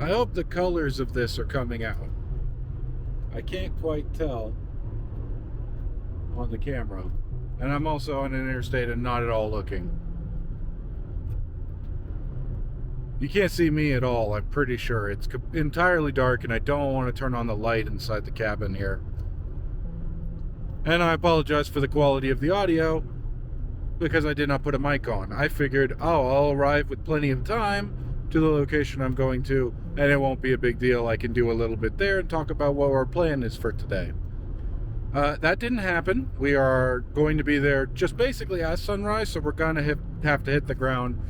I hope the colors of this are coming out. I can't quite tell on the camera. And I'm also on an interstate and not at all looking. You can't see me at all, I'm pretty sure. It's entirely dark and I don't want to turn on the light inside the cabin here. And I apologize for the quality of the audio because I did not put a mic on. I figured, I'll arrive with plenty of time to the location I'm going to, and it won't be a big deal. I can do a little bit there and talk about what our plan is for today. That didn't happen. We are going to be there just basically at sunrise, so we're going to have to hit the ground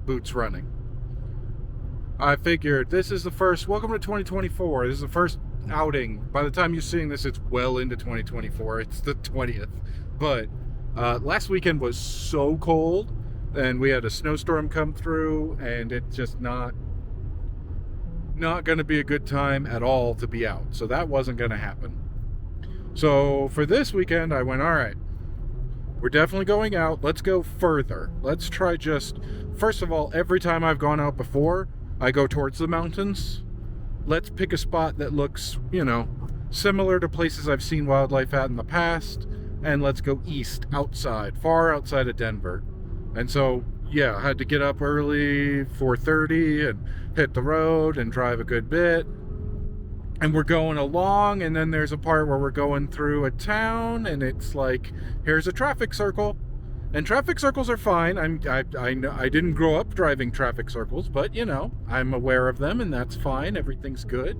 boots running. I figured this is the first, welcome to 2024. This is the first outing. By the time you're seeing this, it's well into 2024. It's the 20th. But last weekend was so cold, and we had a snowstorm come through, and it's just not going to be a good time at all to be out. So that wasn't going to happen. So for this weekend, I went, all right, we're definitely going out. Let's go further. Let's try first of all, every time I've gone out before, I go towards the mountains. Let's pick a spot that looks, similar to places I've seen wildlife at in the past. And let's go east, outside, far outside of Denver. And so, I had to get up early, 4:30, and hit the road and drive a good bit. And we're going along, and then there's a part where we're going through a town, and it's like, here's a traffic circle. And traffic circles are fine. I know I didn't grow up driving traffic circles, but I'm aware of them, and that's fine. Everything's good.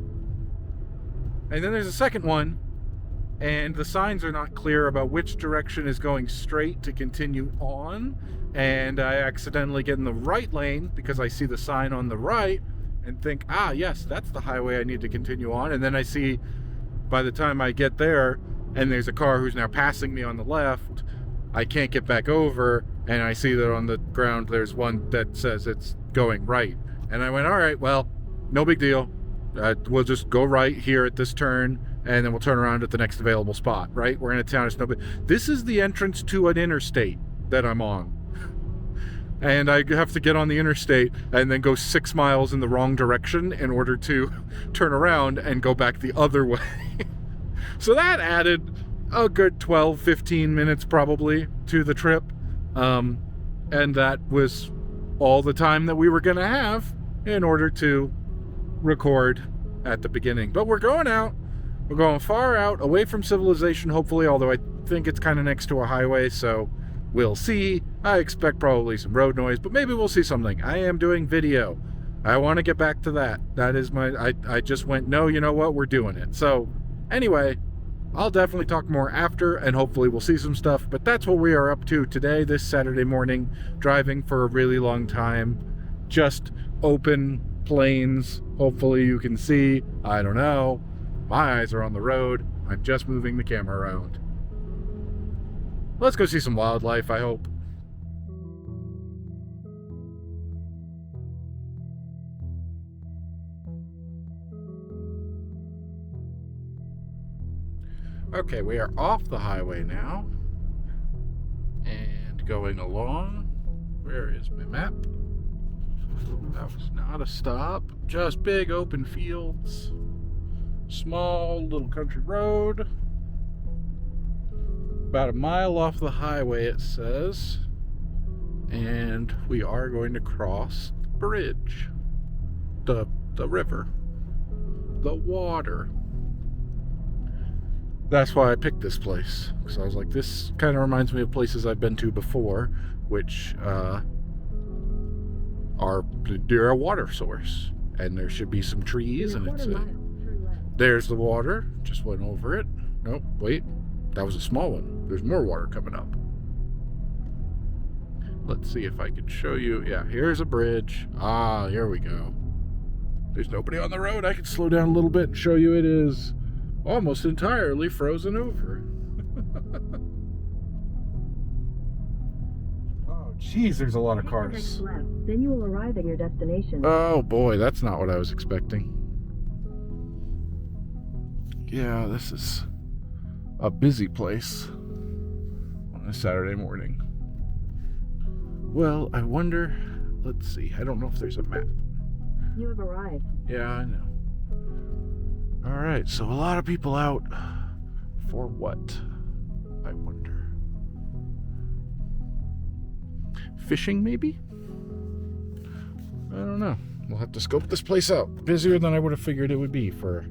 And then there's a second one, and the signs are not clear about which direction is going straight to continue on. And I accidentally get in the right lane because I see the sign on the right and think, yes, that's the highway I need to continue on. And then I see, by the time I get there, and there's a car who's now passing me on the left, I can't get back over, and I see that on the ground there's one that says it's going right. And I went, all right, well, no big deal. We'll just go right here at this turn, and then we'll turn around at the next available spot, right? We're in a town, it's no big. This is the entrance to an interstate that I'm on. And I have to get on the interstate and then go 6 miles in the wrong direction in order to turn around and go back the other way. So that added a good 12, 15 minutes probably to the trip. And that was all the time that we were going to have in order to record at the beginning. But we're going out. We're going far out, away from civilization, hopefully, although I think it's kind of next to a highway, so we'll see. I expect probably some road noise, but maybe we'll see something. I am doing video. I want to get back to that. That is I just went, no, you know what? We're doing it. So anyway, I'll definitely talk more after, and hopefully we'll see some stuff, but that's what we are up to today, this Saturday morning, driving for a really long time. Just open plains. Hopefully you can see. I don't know. My eyes are on the road. I'm just moving the camera around. Let's go see some wildlife, I hope. Okay, we are off the highway now. And going along. Where is my map? That was not a stop. Just big open fields. Small little country road. About a mile off the highway, it says. And we are going to cross the bridge. The river. The water. That's why I picked this place. Because I was like, this kind of reminds me of places I've been to before, which are near a water source. And there should be some trees, and there's the water. Just went over it. Nope, wait. That was a small one. There's more water coming up. Let's see if I can show you. Yeah, here's a bridge. Here we go. There's nobody on the road. I can slow down a little bit and show you it is almost entirely frozen over. Oh, jeez, there's a lot of cars. Then you will arrive at your destination. Oh boy, that's not what I was expecting. Yeah, this is a busy place on a Saturday morning. Well, I wonder, let's see, I don't know if there's a map. You have arrived. Yeah, I know. Alright, so a lot of people out. For what? I wonder. Fishing, maybe? I don't know. We'll have to scope this place out. Busier than I would have figured it would be for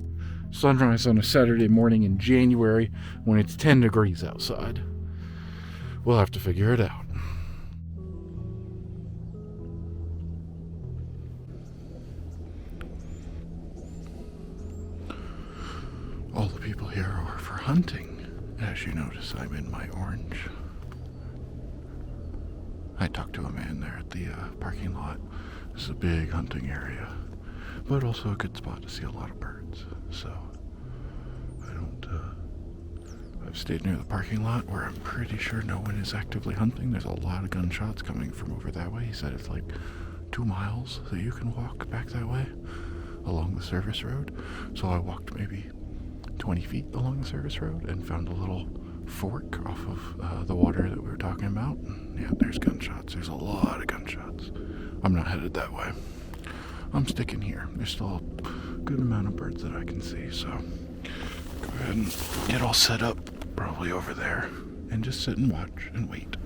sunrise on a Saturday morning in January when it's 10 degrees outside. We'll have to figure it out. All the people here are for hunting. As you notice, I'm in my orange. I talked to a man there at the parking lot. This is a big hunting area, but also a good spot to see a lot of birds. So I've stayed near the parking lot where I'm pretty sure no one is actively hunting. There's a lot of gunshots coming from over that way. He said it's like 2 miles that you can walk back that way along the service road. So I walked maybe 20 feet along the service road and found a little fork off of the water that we were talking about. Yeah, there's gunshots. There's a lot of gunshots. I'm not headed that way. I'm sticking here. There's still a good amount of birds that I can see, so go ahead and get all set up, probably over there, and just sit and watch and wait.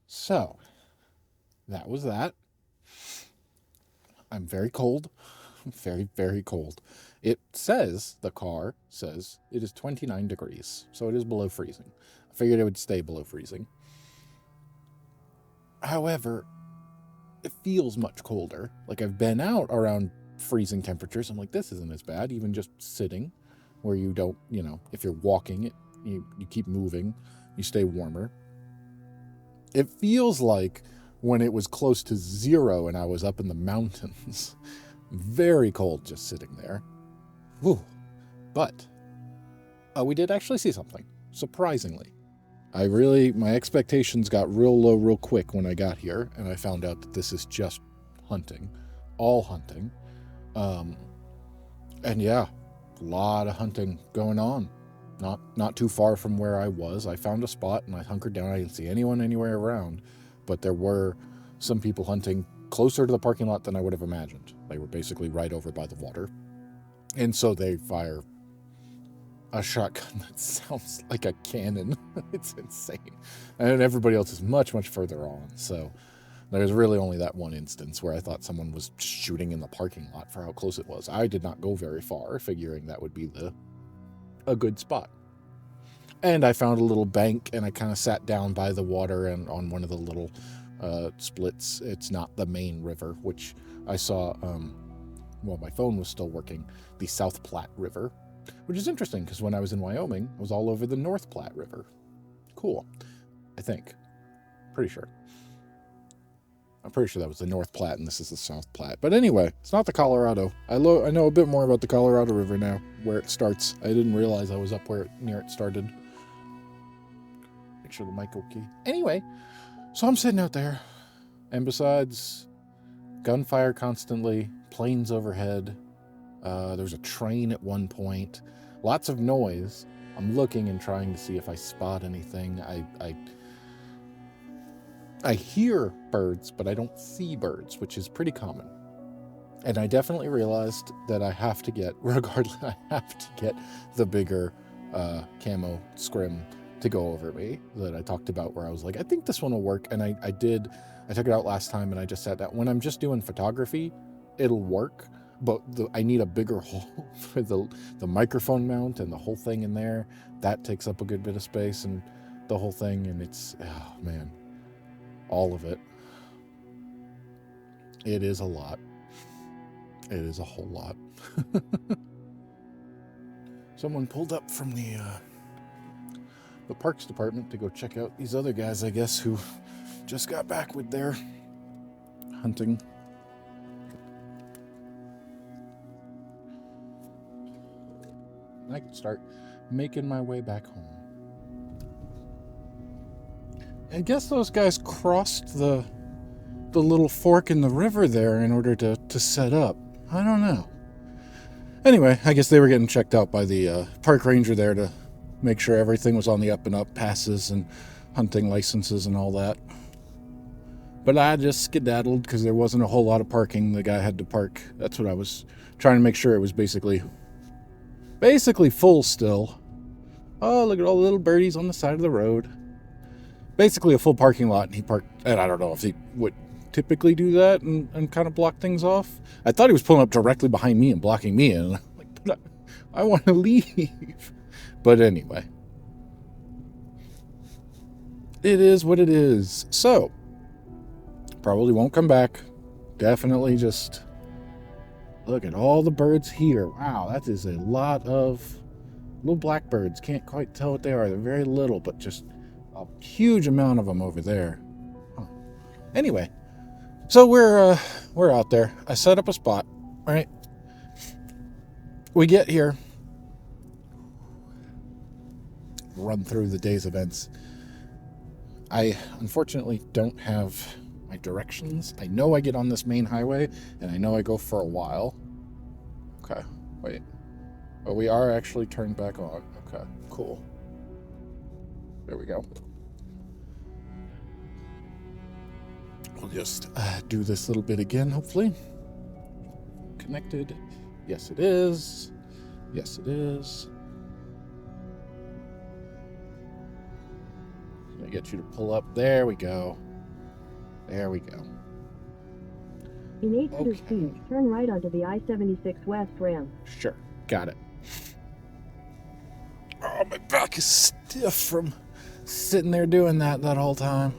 So, that was that. I'm very cold. Very, very cold. It says, the car says, it is 29 degrees. So it is below freezing. I figured it would stay below freezing. However, it feels much colder. Like I've been out around freezing temperatures. I'm like, this isn't as bad. Even just sitting where you don't, if you're walking, you keep moving, you stay warmer. It feels like when it was close to 0 and I was up in the mountains. Very cold just sitting there. Whew. But we did actually see something, surprisingly. My expectations got real low real quick when I got here, and I found out that this is just hunting. All hunting. And yeah, a lot of hunting going on. Not too far from where I was. I found a spot and I hunkered down. I didn't see anyone anywhere around, but there were some people hunting closer to the parking lot than I would have imagined. They were basically right over by the water. And so they fire a shotgun that sounds like a cannon. It's insane. And everybody else is much, much further on. So there's really only that one instance where I thought someone was shooting in the parking lot for how close it was. I did not go very far, figuring that would be a good spot. And I found a little bank and I kind of sat down by the water and on one of the little splits. It's not the main river, which I saw, my phone was still working, the South Platte River, which is interesting because when I was in Wyoming, I was all over the North Platte River. Cool. I think. Pretty sure. I'm pretty sure that was the North Platte and this is the South Platte. But anyway, it's not the Colorado. I know a bit more about the Colorado River now, where it starts. I didn't realize I was up near it started. Make sure the mic okay. Anyway, so I'm sitting out there, and besides gunfire constantly, planes overhead, there's a train at one point, lots of noise, I'm looking and trying to see if I spot anything. I hear birds, but I don't see birds, which is pretty common. And I definitely realized that I have to get, regardless, I have to get the bigger camo scrim to go over me that I talked about, where I was like, I think this one will work. And I did. I took it out last time and I just said that when I'm just doing photography, it'll work. But I need a bigger hole for the microphone mount and the whole thing in there. That takes up a good bit of space and the whole thing. And it's, oh man, all of it. It is a lot. It is a whole lot. Someone pulled up from the parks department to go check out these other guys, I guess, who just got back with their hunting. I can start making my way back home. I guess those guys crossed the little fork in the river there in order to set up. I don't know. Anyway, I guess they were getting checked out by the park ranger there to make sure everything was on the up and up, passes and hunting licenses and all that. But I just skedaddled because there wasn't a whole lot of parking. The guy had to park. That's what I was trying to make sure it was basically full still. Oh, look at all the little birdies on the side of the road. Basically a full parking lot, and he parked, and I don't know if he would typically do that and kind of block things off. I thought he was pulling up directly behind me and blocking me in. Like, but I want to leave. But anyway, it is what it is. So, probably won't come back. Definitely just look at all the birds here. Wow, that is a lot of little blackbirds. Can't quite tell what they are. They're very little, but just a huge amount of them over there. Huh. Anyway, so we're out there. I set up a spot, right? We get here. Run through the day's events. I unfortunately don't have my directions. I know I get on this main highway, and I know I go for a while. Okay, wait. But we are actually turned back on. Okay, cool. There we go. We'll just do this little bit again, hopefully. Connected. Yes, it is. Yes, it is. Gonna get you to pull up. There we go. There we go. In 800 feet, turn right onto the I-76 West ramp. Sure, got it. Oh, my back is stiff from sitting there doing that whole time.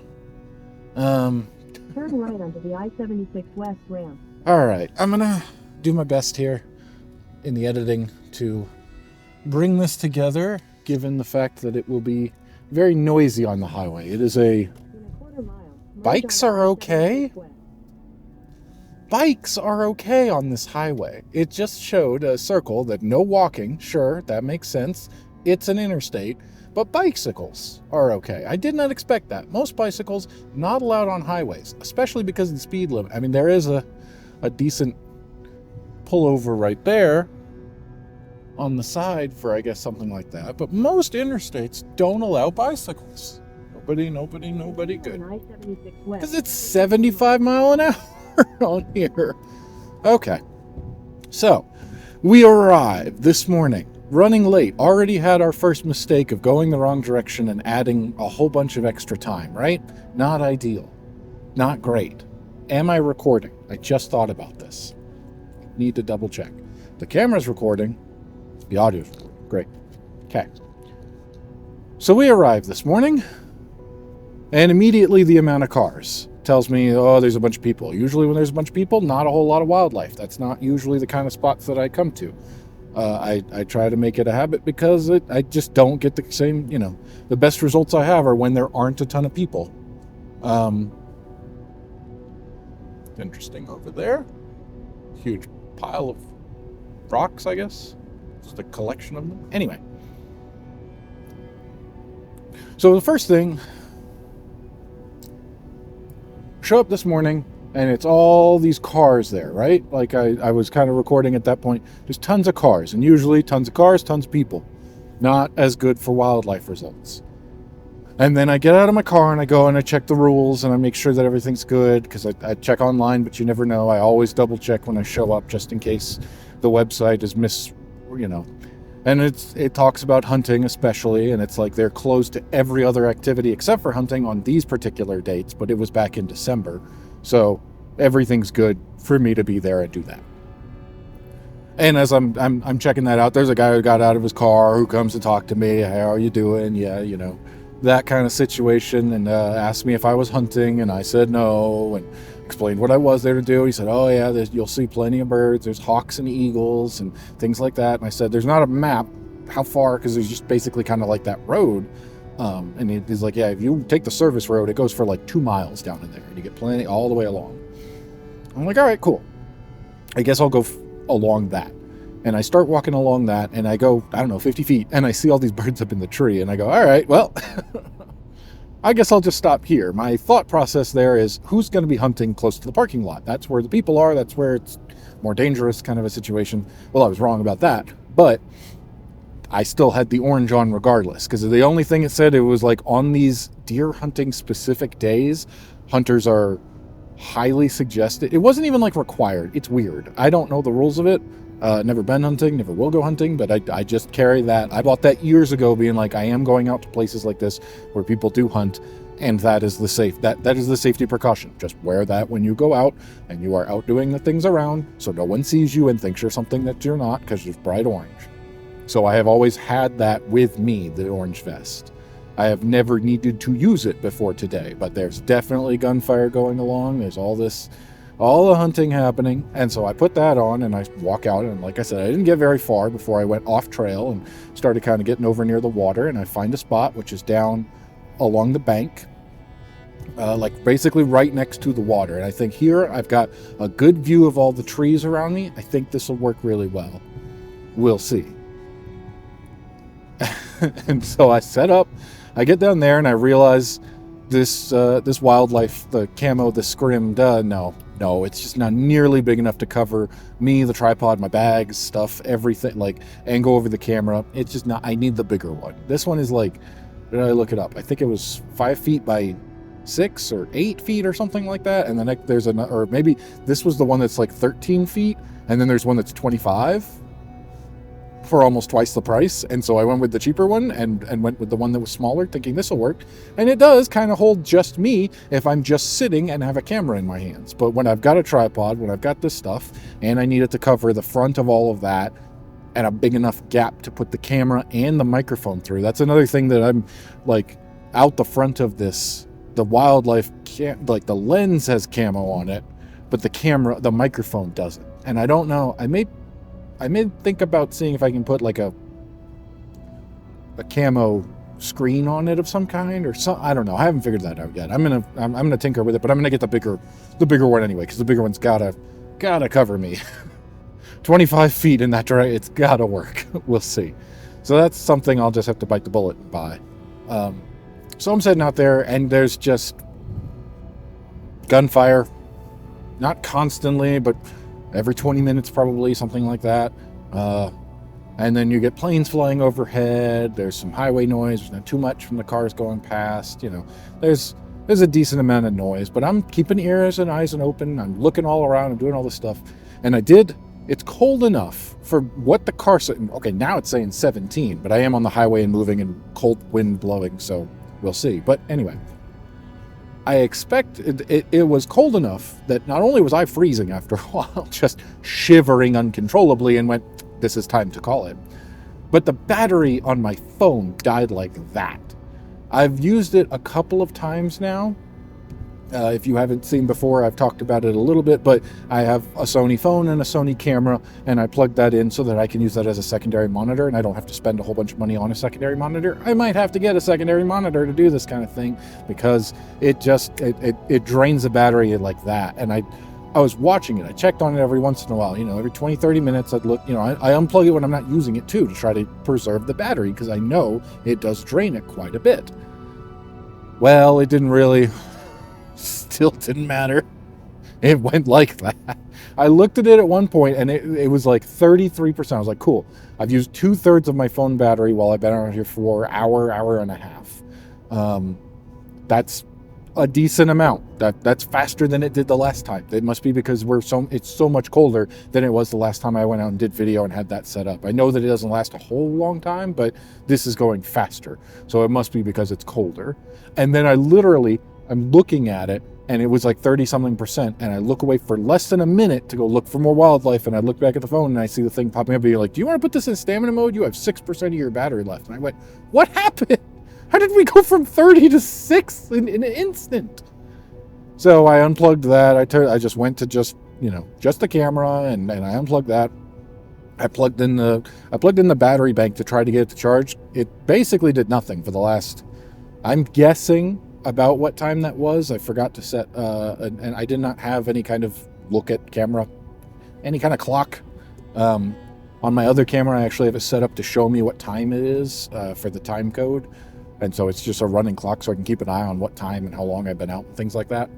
Turn right onto the I-76 West ramp. All right, I'm gonna do my best here in the editing to bring this together, given the fact that it will be very noisy on the highway. It is a... In a quarter mile, Bikes are okay. Bikes are okay on this highway. It just showed a circle that no walking. Sure, that makes sense. It's an interstate. But bicycles are okay. I did not expect that. Most bicycles not allowed on highways, especially because of the speed limit. I mean, there is a decent pullover right there on the side for, I guess, something like that. But most interstates don't allow bicycles. Nobody good. Because it's 75 mile an hour on here. Okay. So, we arrived this morning, running late. Already had our first mistake of going the wrong direction and adding a whole bunch of extra time, right? Not ideal. Not great. Am I recording? I just thought about this. Need to double check. The camera's recording. The audio's recording. Great. Okay. So we arrived this morning, and immediately the amount of cars tells me, oh, there's a bunch of people. Usually when there's a bunch of people, not a whole lot of wildlife. That's not usually the kind of spots that I come to. I try to make it a habit because I just don't get the same, the best results I have are when there aren't a ton of people. Interesting over there. Huge pile of rocks, I guess. Just a collection of them. Anyway. So the first thing, show up this morning, and it's all these cars there, right? Like I was kind of recording at that point. There's tons of cars, and usually tons of cars, tons of people. Not as good for wildlife results. And then I get out of my car and I go and I check the rules and I make sure that everything's good, because I check online, but you never know. I always double check when I show up just in case the website is And it talks about hunting especially, and it's like they're closed to every other activity except for hunting on these particular dates, but it was back in December. So everything's good for me to be there and do that. And as I'm checking that out, there's a guy who got out of his car who comes to talk to me. How are you doing? Yeah, that kind of situation, and asked me if I was hunting, and I said no, and explained what I was there to do. He said, oh yeah, you'll see plenty of birds. There's hawks and eagles and things like that. And I said, there's not a map how far, because there's just basically kind of like that road. And he's like, yeah, if you take the service road, it goes for like 2 miles down in there, and you get plenty all the way along. I'm like, all right, cool. I guess I'll go along that. And I start walking along that, and I go, 50 feet, and I see all these birds up in the tree, and I go, all right, well, I guess I'll just stop here. My thought process there is, who's going to be hunting close to the parking lot? That's where the people are. That's where it's more dangerous kind of a situation. Well, I was wrong about that, but I still had the orange on regardless, because the only thing it said, it was like on these deer hunting specific days, hunters are highly suggested. It wasn't even like required. It's weird. I don't know the rules of it. Never been hunting, never will go hunting, but I just carry that. I bought that years ago, being like, I am going out to places like this where people do hunt, and that is the safety precaution. Just wear that when you go out and you are out doing the things around, so no one sees you and thinks you're something that you're not, because it's bright orange. So I have always had that with me, the orange vest. I have never needed to use it before today, but there's definitely gunfire going along. There's all the hunting happening. And so I put that on and I walk out, and like I said, I didn't get very far before I went off trail and started kind of getting over near the water, and I find a spot which is down along the bank, like basically right next to the water. And I think here I've got a good view of all the trees around me. I think this will work really well. We'll see. And so I set up, I get down there, and I realize this wildlife, the camo, the scrim, no, it's just not nearly big enough to cover me, the tripod, my bags, stuff, everything, and go over the camera. It's just not. I need the bigger one. This one is like, did I look it up? I think it was 5 feet by 6 or 8 feet or something like that. And then there's another, or maybe this was the one that's like 13 feet, and then there's one that's 25 for almost twice the price. And so I went with the cheaper one and went with the one that was smaller, thinking this will work. And it does kind of hold just me if I'm just sitting and have a camera in my hands. But when I've got a tripod, when I've got this stuff, and I need it to cover the front of all of that, and a big enough gap to put the camera and the microphone through. That's another thing that I'm like, out the front of this, the wildlife, like the lens has camo on it, but the microphone doesn't. And I don't know, I may think about seeing if I can put like a camo screen on it of some kind, or some, I don't know. I haven't figured that out yet. I'm gonna tinker with it, but I'm gonna get the bigger one anyway, because the bigger one's gotta cover me. 25 feet in that direction, it's gotta work. We'll see. So that's something I'll just have to bite the bullet and buy. So I'm sitting out there, and there's just gunfire, not constantly, but every 20 minutes probably, something like that. And then you get planes flying overhead. There's some highway noise. There's not too much from the cars going past. There's a decent amount of noise, but I'm keeping ears and eyes open. I'm looking all around. I'm doing all this stuff. And it's cold enough for what the car said. Okay, now it's saying 17, but I am on the highway and moving and cold wind blowing, so we'll see. But anyway, I expect it was cold enough that not only was I freezing after a while, just shivering uncontrollably, and went, this is time to call it. But the battery on my phone died like that. I've used it a couple of times now. If you haven't seen before, I've talked about it a little bit, but I have a Sony phone and a Sony camera, and I plugged that in so that I can use that as a secondary monitor, and I don't have to spend a whole bunch of money on a secondary monitor. I might have to get a secondary monitor to do this kind of thing, because it drains the battery like that. And I was watching it. I checked on it every once in a while, every 20, 30 minutes I'd look, I unplug it when I'm not using it too, to try to preserve the battery, because I know it does drain it quite a bit. Well, it didn't really... Still didn't matter. It went like that. I looked at it at one point and it was like 33%. I was like, cool. I've used 2/3 of my phone battery while I've been out here for hour and a half. That's a decent amount. That's faster than it did the last time. It must be because it's so much colder than it was the last time I went out and did video and had that set up. I know that it doesn't last a whole long time, but this is going faster. So it must be because it's colder. And then I'm looking at it and it was like 30 something percent. And I look away for less than a minute to go look for more wildlife. And I look back at the phone and I see the thing popping up being like, do you want to put this in stamina mode? You have 6% of your battery left. And I went, what happened? How did we go from 30 to 6 in an instant? So I unplugged that. I just went to just the camera and I unplugged that. I plugged in the battery bank to try to get it to charge. It basically did nothing for the last, I'm guessing about what time that was. I forgot to set, and I did not have any kind of look at camera, any kind of clock. On my other camera, I actually have it set up to show me what time it is for the time code. And so it's just a running clock so I can keep an eye on what time and how long I've been out and things like that.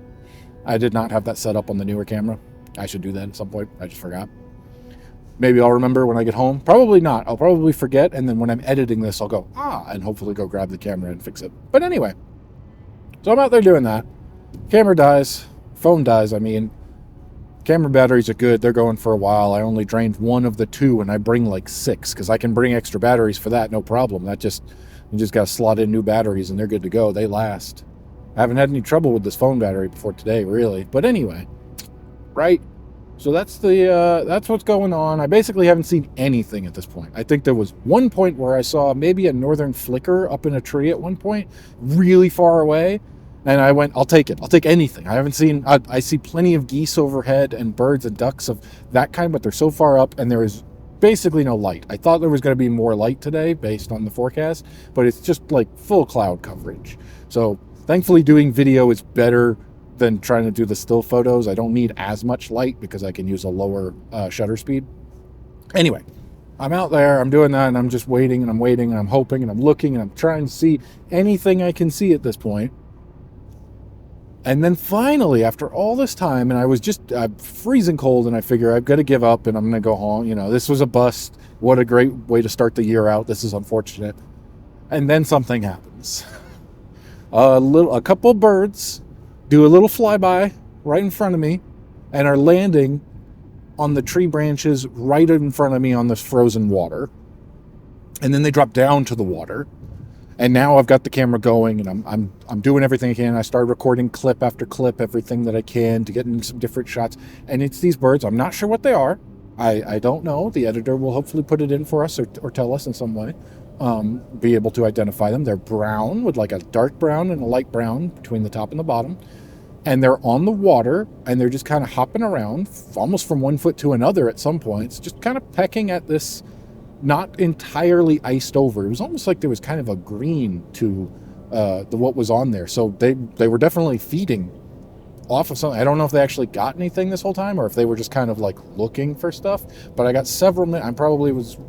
I did not have that set up on the newer camera. I should do that at some point. I just forgot. Maybe I'll remember when I get home. Probably not. I'll probably forget. And then when I'm editing this, I'll go, and hopefully go grab the camera and fix it. But anyway, so I'm out there doing that. Camera dies. Phone dies, I mean. Camera batteries are good. They're going for a while. I only drained one of the two and I bring like 6 because I can bring extra batteries for that. No problem. You just got to slot in new batteries and they're good to go. They last. I haven't had any trouble with this phone battery before today, really. But anyway, right? So that's what's going on. I basically haven't seen anything at this point. I think there was one point where I saw maybe a northern flicker up in a tree at one point, really far away. And I went, I'll take it. I'll take anything. I see plenty of geese overhead and birds and ducks of that kind, but they're so far up and there is basically no light. I thought there was going to be more light today based on the forecast, but it's just like full cloud coverage. So thankfully doing video is better than trying to do the still photos. I don't need as much light because I can use a lower shutter speed. Anyway, I'm out there, I'm doing that, and I'm just waiting and I'm hoping and I'm looking and I'm trying to see anything I can see at this point. And then finally, after all this time, and I was just freezing cold, and I figure I've got to give up, and I'm going to go home. This was a bust. What a great way to start the year out. This is unfortunate. And then something happens. A couple of birds do a little flyby right in front of me, and are landing on the tree branches right in front of me on this frozen water. And then they drop down to the water. And now I've got the camera going and I'm doing everything I can. I started recording clip after clip, everything that I can to get in some different shots. And it's these birds. I'm not sure what they are. I don't know. The editor will hopefully put it in for us or tell us in some way. Be able to identify them. They're brown with like a dark brown and a light brown between the top and the bottom. And they're on the water and they're just kind of hopping around almost from one foot to another at some points, just kind of pecking at this not entirely iced over. It was almost like there was kind of a green to what was on there. So they were definitely feeding off of something. I don't know if they actually got anything this whole time or if they were just kind of like looking for stuff. But I got several minutes. I probably was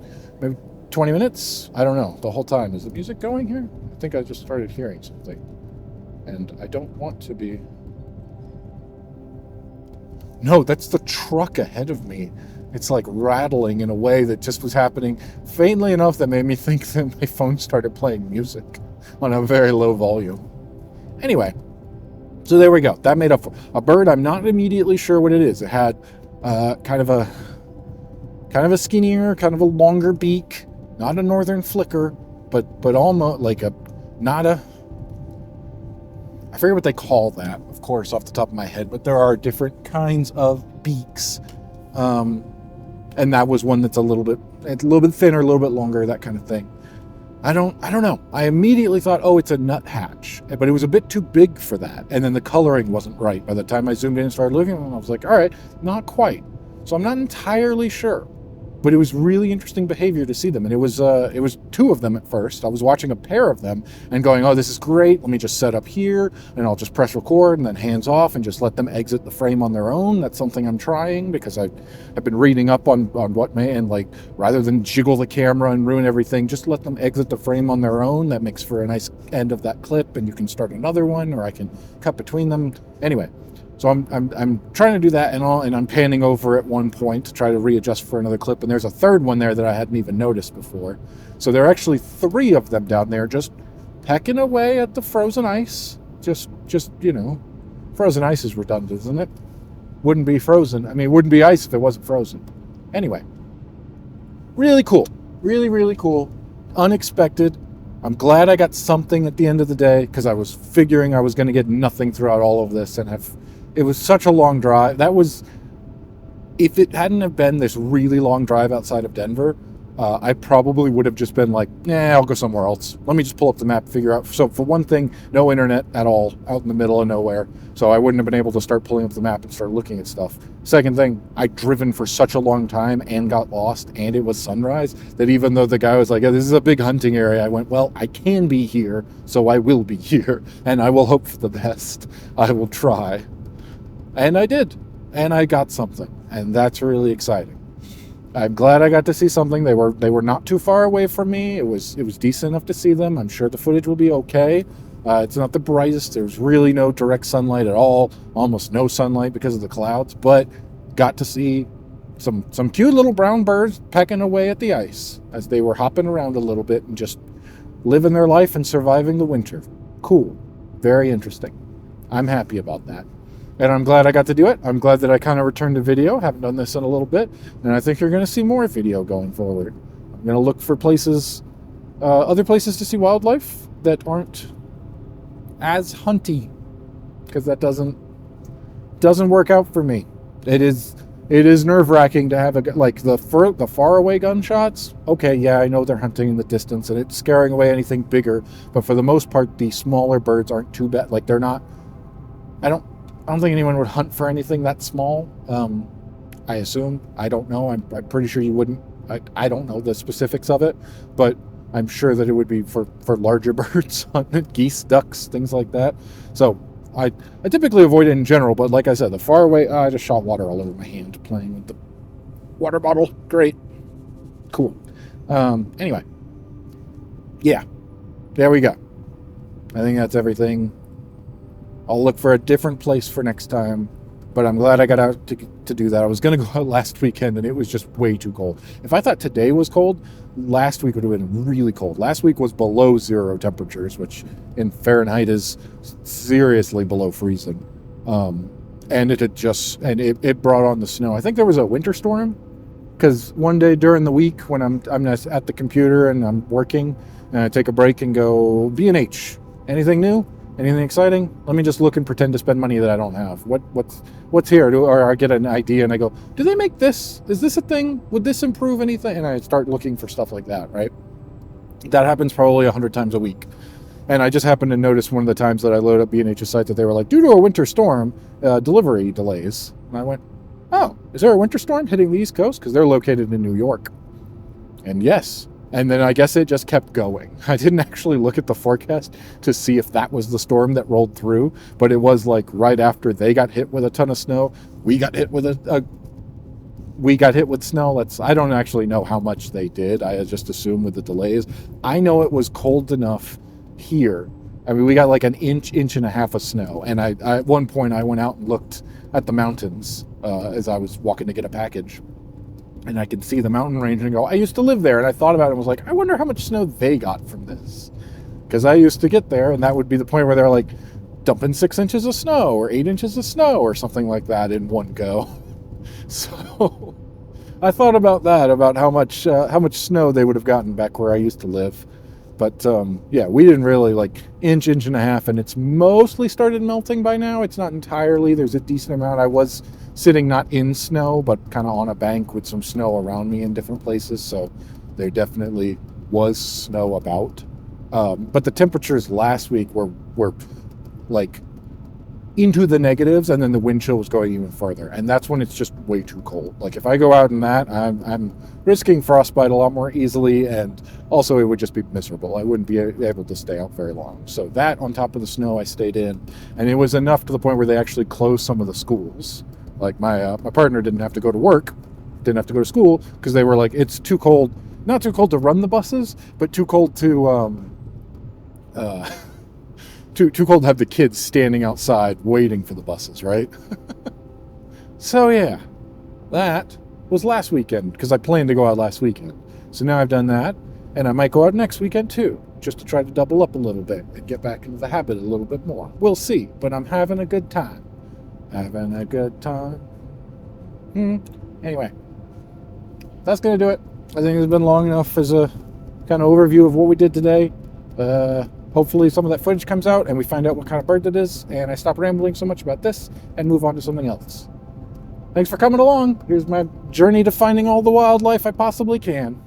maybe 20 minutes. I don't know. The whole time. Is the music going here? I think I just started hearing something. And I don't want to be... No, that's the truck ahead of me. It's like rattling in a way that just was happening faintly enough that made me think that my phone started playing music on a very low volume. Anyway, so there we go. That made up for a bird. I'm not immediately sure what it is. It had kind of a skinnier, kind of a longer beak, not a northern flicker, but almost like I forget what they call that, of course, off the top of my head, but there are different kinds of beaks. And that was one that's a little bit thinner, a little bit longer, that kind of thing. I don't know. I immediately thought, it's a nuthatch, but it was a bit too big for that. And then the coloring wasn't right. By the time I zoomed in and started looking, I was like, all right, not quite. So I'm not entirely sure. But it was really interesting behavior to see them. And it was two of them at first. I was watching a pair of them and going, this is great. Let me just set up here and I'll just press record and then hands off and just let them exit the frame on their own. That's something I'm trying because I've been reading up on what may, and like rather than jiggle the camera and ruin everything, just let them exit the frame on their own. That makes for a nice end of that clip and you can start another one or I can cut between them. Anyway, So I'm trying to do that and I'm panning over at one point to try to readjust for another clip. And there's a third one there that I hadn't even noticed before. So there are actually 3 of them down there just pecking away at the frozen ice. Just frozen ice is redundant, isn't it? Wouldn't be frozen. I mean, it wouldn't be ice if it wasn't frozen. Anyway, really cool. Really, really cool. Unexpected. I'm glad I got something at the end of the day because I was figuring I was going to get nothing throughout all of this, and it was such a long drive. If it hadn't have been this really long drive outside of Denver, I probably would have just been like, I'll go somewhere else. Let me just pull up the map, figure out. So for one thing, no internet at all out in the middle of nowhere. So I wouldn't have been able to start pulling up the map and start looking at stuff. Second thing, I'd driven for such a long time and got lost, and it was sunrise, that even though the guy was like, this is a big hunting area, I went, well, I can be here, so I will be here, and I will hope for the best. I will try. And I did. And I got something. And that's really exciting. I'm glad I got to see something. They were not too far away from me. It was decent enough to see them. I'm sure the footage will be okay. It's not the brightest. There's really no direct sunlight at all. Almost no sunlight because of the clouds. But got to see some cute little brown birds pecking away at the ice as they were hopping around a little bit and just living their life and surviving the winter. Cool. Very interesting. I'm happy about that. And I'm glad I got to do it. I'm glad that I kind of returned to video. Haven't done this in a little bit. And I think you're going to see more video going forward. I'm going to look for places, other places to see wildlife that aren't as hunty. Because that doesn't work out for me. It is nerve-wracking to have the far-away gunshots. Okay, yeah, I know they're hunting in the distance and it's scaring away anything bigger. But for the most part, the smaller birds aren't too bad. Like, they're not... I don't think anyone would hunt for anything that small. I assume. I don't know. I'm pretty sure you wouldn't. I don't know the specifics of it, but I'm sure that it would be for larger birds, geese, ducks, things like that. So I typically avoid it in general, but like I said, the far away, I just shot water all over my hand playing with the water bottle. Great. Cool. Anyway. Yeah. There we go. I think that's everything. I'll look for a different place for next time, but I'm glad I got out to do that. I was going to go out last weekend, and it was just way too cold. If I thought today was cold, last week would have been really cold. Last week was below 0 temperatures, which in Fahrenheit is seriously below freezing. And it brought on the snow. I think there was a winter storm, because one day during the week when I'm at the computer and I'm working, and I take a break and go, B&H, anything new? Anything exciting? Let me just look and pretend to spend money that I don't have. What's here? Or I get an idea and I go, do they make this? Is this a thing? Would this improve anything? And I start looking for stuff like that, right? That happens probably 100 times a week. And I just happened to notice one of the times that I load up B&H's site that they were like, due to a winter storm, delivery delays. And I went, oh, is there a winter storm hitting the East Coast? Because they're located in New York. And yes. And then I guess it just kept going. I didn't actually look at the forecast to see if that was the storm that rolled through, but it was like right after they got hit with a ton of snow, we got hit with snow. I don't actually know how much they did. I just assumed with the delays. I know it was cold enough here. I mean, we got like an inch and a half of snow. And I at one point I went out and looked at the mountains as I was walking to get a package. And I could see the mountain range and go, I used to live there. And I thought about it and was like, I wonder how much snow they got from this. Because I used to get there, and that would be the point where they're like dumping 6 inches of snow or 8 inches of snow or something like that in one go. So I thought about that, about how much snow they would have gotten back where I used to live. But yeah, we didn't really like inch and a half, and it's mostly started melting by now. It's not entirely. There's a decent amount. I was sitting not in snow, but kind of on a bank with some snow around me in different places. So there definitely was snow about. But the temperatures last week were like into the negatives, and then the wind chill was going even further. And that's when it's just way too cold. Like if I go out in that, I'm risking frostbite a lot more easily, and also it would just be miserable. I wouldn't be able to stay out very long. So that on top of the snow, I stayed in, and it was enough to the point where they actually closed some of the schools. Like my partner didn't have to go to work, didn't have to go to school, because they were like, it's too cold. Not too cold to run the buses, but too cold to too cold to have the kids standing outside waiting for the buses, right? So yeah, that was last weekend because I planned to go out last weekend. So now I've done that, and I might go out next weekend too, just to try to double up a little bit and get back into the habit a little bit more. We'll see, but I'm having a good time. Having a good time. Anyway, that's going to do it. I think it's been long enough as a kind of overview of what we did today. Hopefully some of that footage comes out and we find out what kind of bird it is, and I stop rambling so much about this and move on to something else. Thanks for coming along. Here's my journey to finding all the wildlife I possibly can.